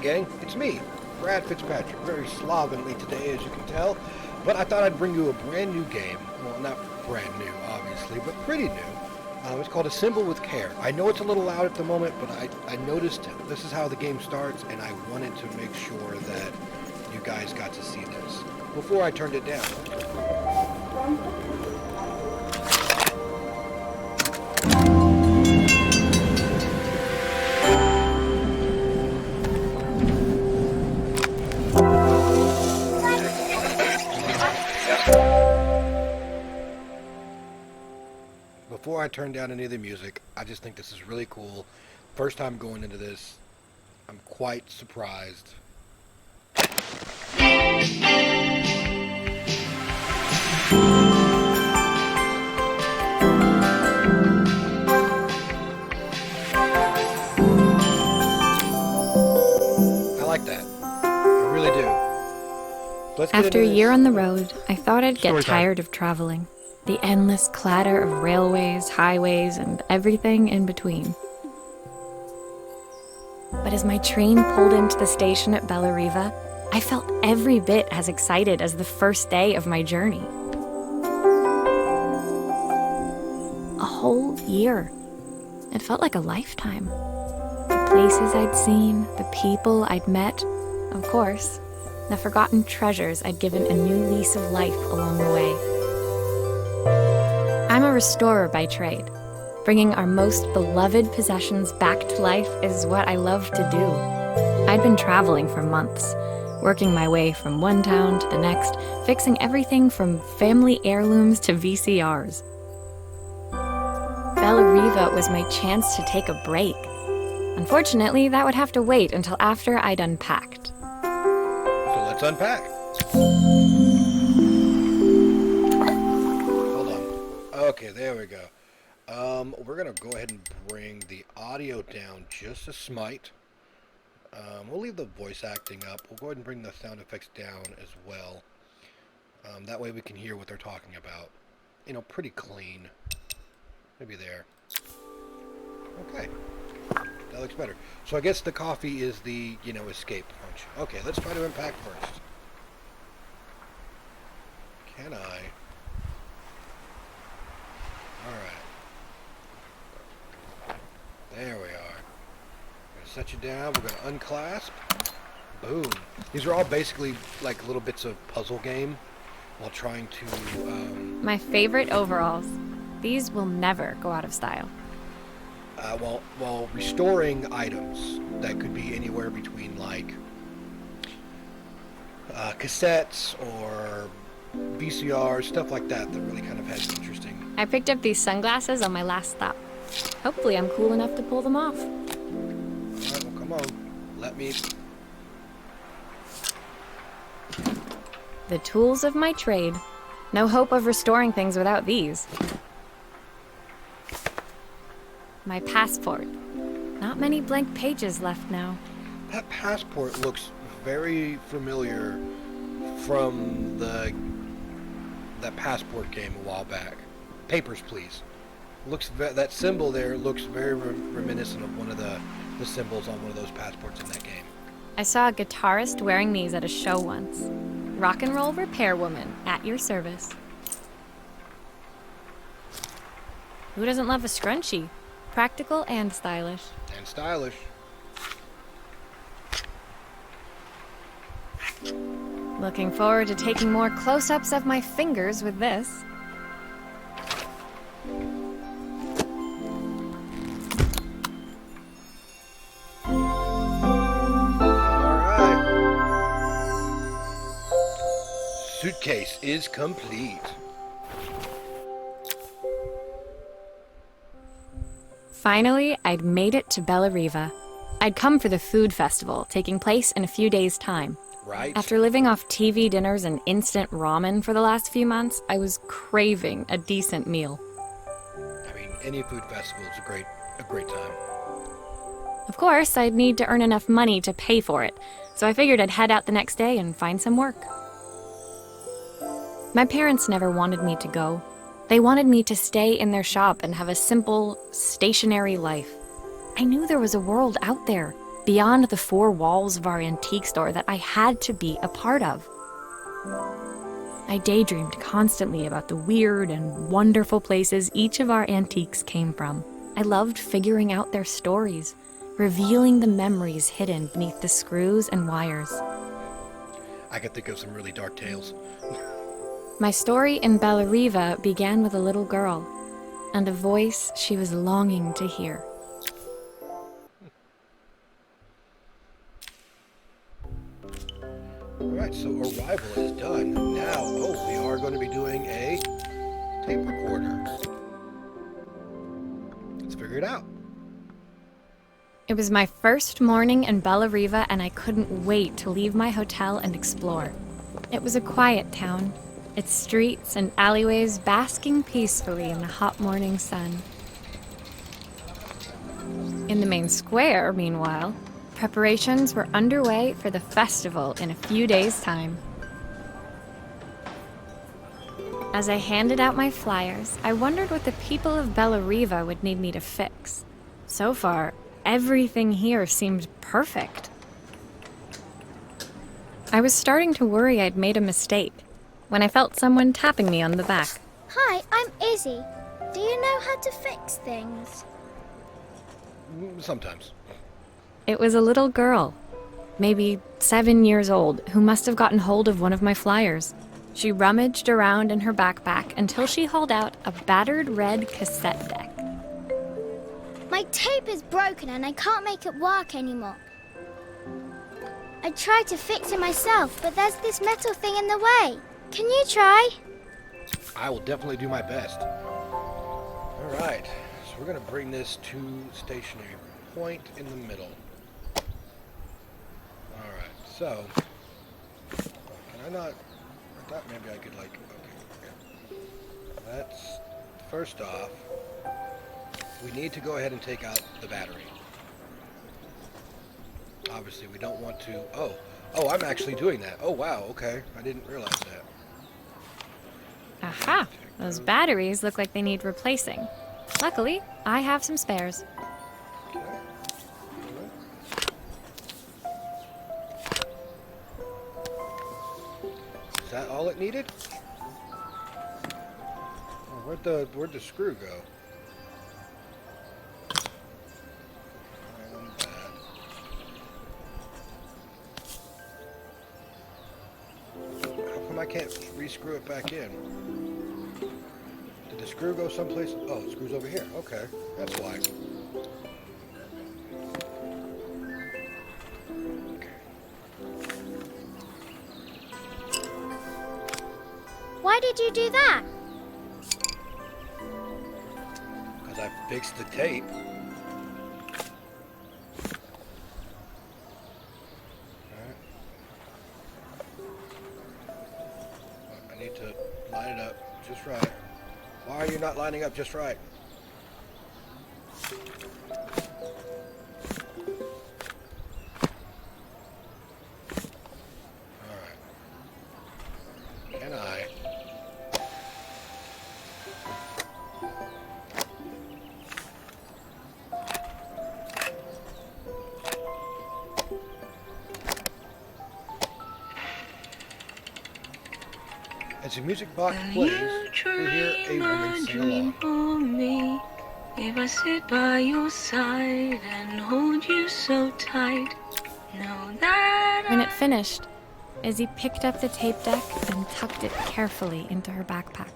gang, it's me, Brad Fitzpatrick, very slovenly today as you can tell, but I thought I'd bring you a brand new game. Well, not brand new, obviously, but pretty new. It's called Assemble with Care. I know it's a little loud at the moment, but I noticed this is how the game starts, and I wanted to make sure that you guys got to see this before I turned it down. Before I turn down any of the music, I just think this is really cool. First time going into this, I'm quite surprised. I like that. I really do. After a year on the road, I thought I'd get tired of traveling. The endless clatter of railways, highways, and everything in between. But as my train pulled into the station at Bellariva, I felt every bit as excited as the first day of my journey. A whole year. It felt like a lifetime. The places I'd seen, the people I'd met, of course, the forgotten treasures I'd given a new lease of life along the way. I'm a restorer by trade. Bringing our most beloved possessions back to life is what I love to do. I'd been traveling for months, working my way from one town to the next, fixing everything from family heirlooms to VCRs. Bellariva was my chance to take a break. Unfortunately, that would have to wait until after I'd unpacked. So let's unpack. Okay, there we go. We're going to go ahead and bring the audio down just a smite. We'll leave the voice acting up. We'll go ahead and bring the sound effects down as well. That way we can hear what they're talking about. You know, pretty clean. Maybe there. Okay. That looks better. So I guess the coffee is the, escape punch. Okay, let's try to unpack first. Can I? Alright. There we are. We're going to set you down. We're going to unclasp. Boom. These are all basically like little bits of puzzle game while trying to... My favorite overalls. These will never go out of style. While restoring items that could be anywhere between like cassettes or VCRs, stuff like that really kind of has interesting. I picked up these sunglasses on my last stop. Hopefully I'm cool enough to pull them off. Alright, well come on. Let me... The tools of my trade. No hope of restoring things without these. My passport. Not many blank pages left now. That passport looks very familiar from that passport game a while back. Papers, Please. That symbol there looks very reminiscent of one of the symbols on one of those passports in that game. I saw a guitarist wearing these at a show once. Rock and roll repair woman, at your service. Who doesn't love a scrunchie? Practical and stylish. And stylish. Looking forward to taking more close-ups of my fingers with this. Alright. Suitcase is complete. Finally, I'd made it to Bellariva. I'd come for the food festival, taking place in a few days' time. Right. After living off TV dinners and instant ramen for the last few months, I was craving a decent meal. I mean, any food festival is a great time. Of course, I'd need to earn enough money to pay for it, so I figured I'd head out the next day and find some work. My parents never wanted me to go. They wanted me to stay in their shop and have a simple, stationary life. I knew there was a world out there, beyond the four walls of our antique store that I had to be a part of. I daydreamed constantly about the weird and wonderful places each of our antiques came from. I loved figuring out their stories, revealing the memories hidden beneath the screws and wires. I can think of some really dark tales. My story in Bellariva began with a little girl and a voice she was longing to hear. Alright, so Arrival is done. Now, we are going to be doing a tape recorder. Let's figure it out. It was my first morning in Bellariva, and I couldn't wait to leave my hotel and explore. It was a quiet town, its streets and alleyways basking peacefully in the hot morning sun. In the main square, meanwhile, preparations were underway for the festival in a few days' time. As I handed out my flyers, I wondered what the people of Bellariva would need me to fix. So far, everything here seemed perfect. I was starting to worry I'd made a mistake when I felt someone tapping me on the back. Hi, I'm Izzy. Do you know how to fix things? Sometimes. It was a little girl, maybe 7 years old, who must have gotten hold of one of my flyers. She rummaged around in her backpack until she hauled out a battered red cassette deck. My tape is broken and I can't make it work anymore. I tried to fix it myself, but there's this metal thing in the way. Can you try? I will definitely do my best. Alright, so we're going to bring this to stationary point in the middle. Alright, so, can I not, I thought maybe I could like, okay. Let's, first off, we need to go ahead and take out the battery. Obviously, we don't want to, oh, I'm actually doing that. Oh, wow, okay, I didn't realize that. Aha! Those batteries look like they need replacing. Luckily, I have some spares. Okay. Is that all it needed? Oh, where'd the screw go? And that. How come I can't re-screw it back in? Did the screw go someplace? Oh, the screw's over here. Okay, that's why. Why did you do that? Because I fixed the tape. Alright. I need to line it up just right. Why are you not lining up just right? Alright. Can I? As the music box plays, we hear a woman sing along. For me, if I sit by your side and hold you so tight, know that When it finished, Izzy picked up the tape deck and tucked it carefully into her backpack.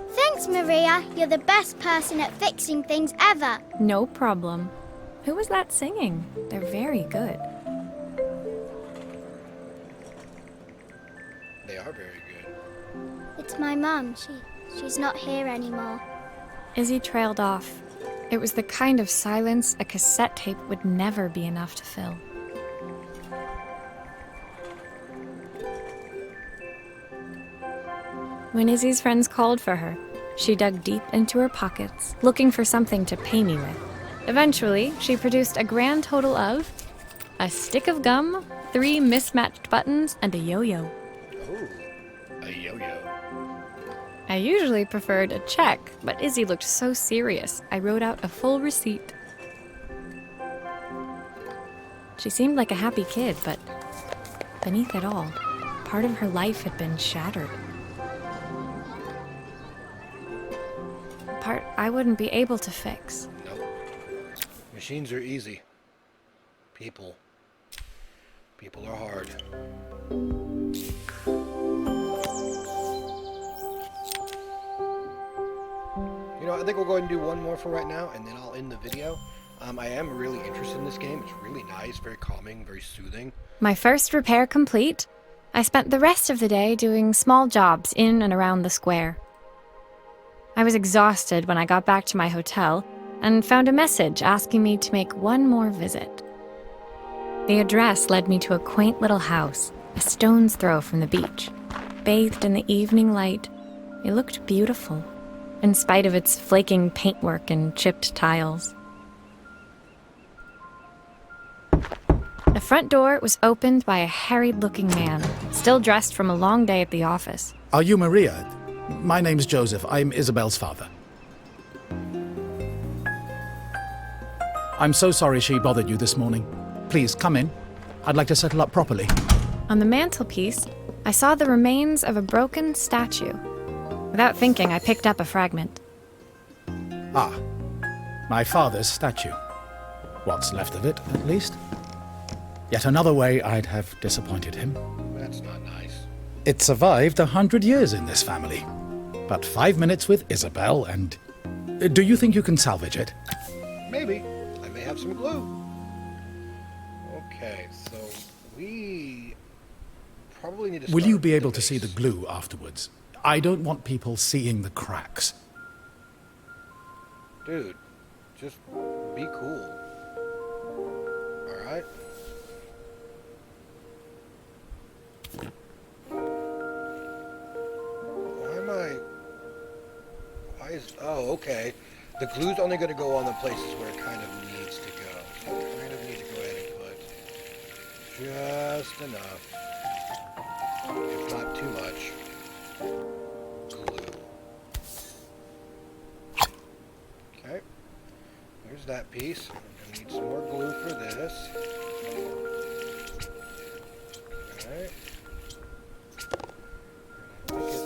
Thanks, Maria. You're the best person at fixing things ever. No problem. Who was that singing? They're very good. They are very good. It's my mum. She's not here anymore. Izzy trailed off. It was the kind of silence a cassette tape would never be enough to fill. When Izzy's friends called for her, she dug deep into her pockets, looking for something to pay me with. Eventually, she produced a grand total of a stick of gum, 3 mismatched buttons, and a yo-yo. Ooh, a yo-yo. I usually preferred a check, but Izzy looked so serious, I wrote out a full receipt. She seemed like a happy kid, but beneath it all, part of her life had been shattered. A part I wouldn't be able to fix. Nope. Machines are easy. People are hard. You know, I think we'll go ahead and do one more for right now, and then I'll end the video. I am really interested in this game. It's really nice, very calming, very soothing. My first repair complete, I spent the rest of the day doing small jobs in and around the square. I was exhausted when I got back to my hotel and found a message asking me to make one more visit. The address led me to a quaint little house, a stone's throw from the beach. Bathed in the evening light, it looked beautiful, in spite of its flaking paintwork and chipped tiles. The front door was opened by a harried-looking man, still dressed from a long day at the office. Are you Maria? My name's Joseph. I'm Isabel's father. I'm so sorry she bothered you this morning. Please, come in. I'd like to settle up properly. On the mantelpiece, I saw the remains of a broken statue. Without thinking, I picked up a fragment. Ah, my father's statue. What's left of it, at least. Yet another way I'd have disappointed him. That's not nice. It survived 100 years in this family. But 5 minutes with Isabel and... Do you think you can salvage it? Maybe. I may have some glue. Okay, so we probably need to Will start you be with able the to see the base. glue afterwards? I don't want people seeing the cracks. Dude, just be cool. Alright? Oh, okay. The glue's only going to go on the places where it kind of needs to go. So I kind of need to go ahead and put just enough, if not too much, glue. Okay. There's that piece. I'm going to need some more glue for this. Alright. I think it's...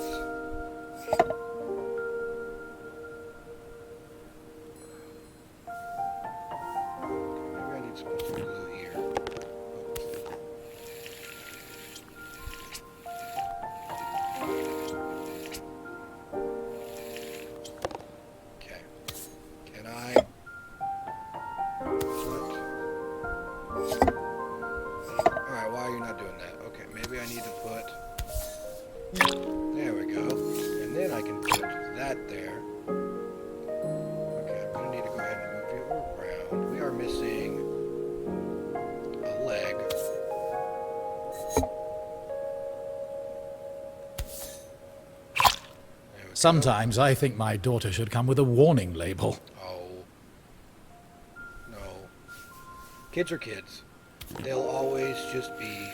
Sometimes I think my daughter should come with a warning label. Oh. No. Kids are kids. They'll always just be...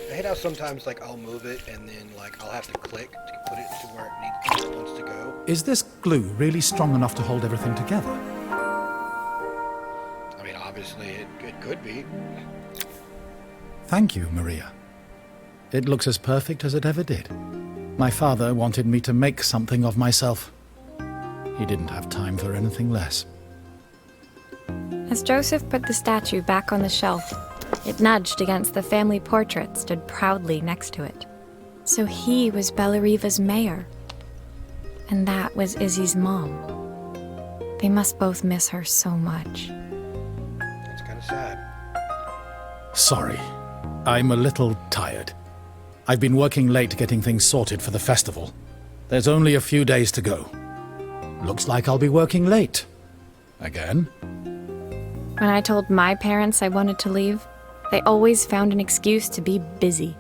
I hate how sometimes, like, I'll move it and then, like, I'll have to click to put it to where it wants to go. Is this glue really strong enough to hold everything together? I mean, obviously, it could be. Thank you, Maria. It looks as perfect as it ever did. My father wanted me to make something of myself. He didn't have time for anything less. As Joseph put the statue back on the shelf, it nudged against the family portrait stood proudly next to it. So he was Bellariva's mayor. And that was Izzy's mom. They must both miss her so much. That's kind of sad. Sorry. I'm a little tired. I've been working late getting things sorted for the festival. There's only a few days to go. Looks like I'll be working late. Again? When I told my parents I wanted to leave, they always found an excuse to be busy,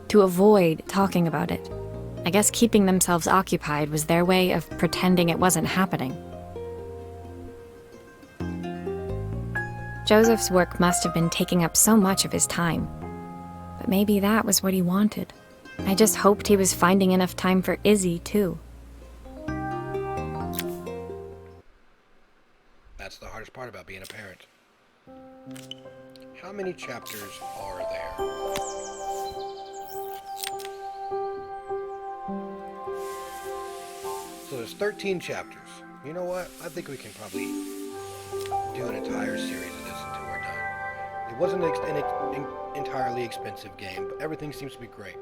to avoid talking about it. I guess keeping themselves occupied was their way of pretending it wasn't happening. Joseph's work must have been taking up so much of his time. But maybe that was what he wanted. I just hoped he was finding enough time for Izzy, too. That's the hardest part about being a parent. How many chapters are there? So there's 13 chapters. You know what? I think we can probably do an entire series of this until we're done. It wasn't an entirely expensive game, but everything seems to be great.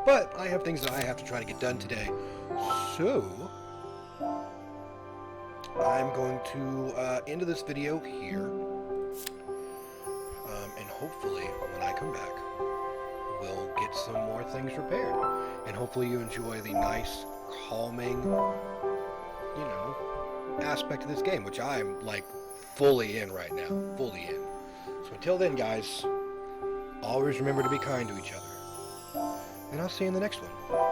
But I have things that I have to try to get done today. So I'm going to end this video here. And hopefully, when I come back, we'll get some more things repaired. And hopefully you enjoy the nice, calming, aspect of this game, which I'm, like, fully in right now. Fully in. So until then, guys, always remember to be kind to each other. And I'll see you in the next one.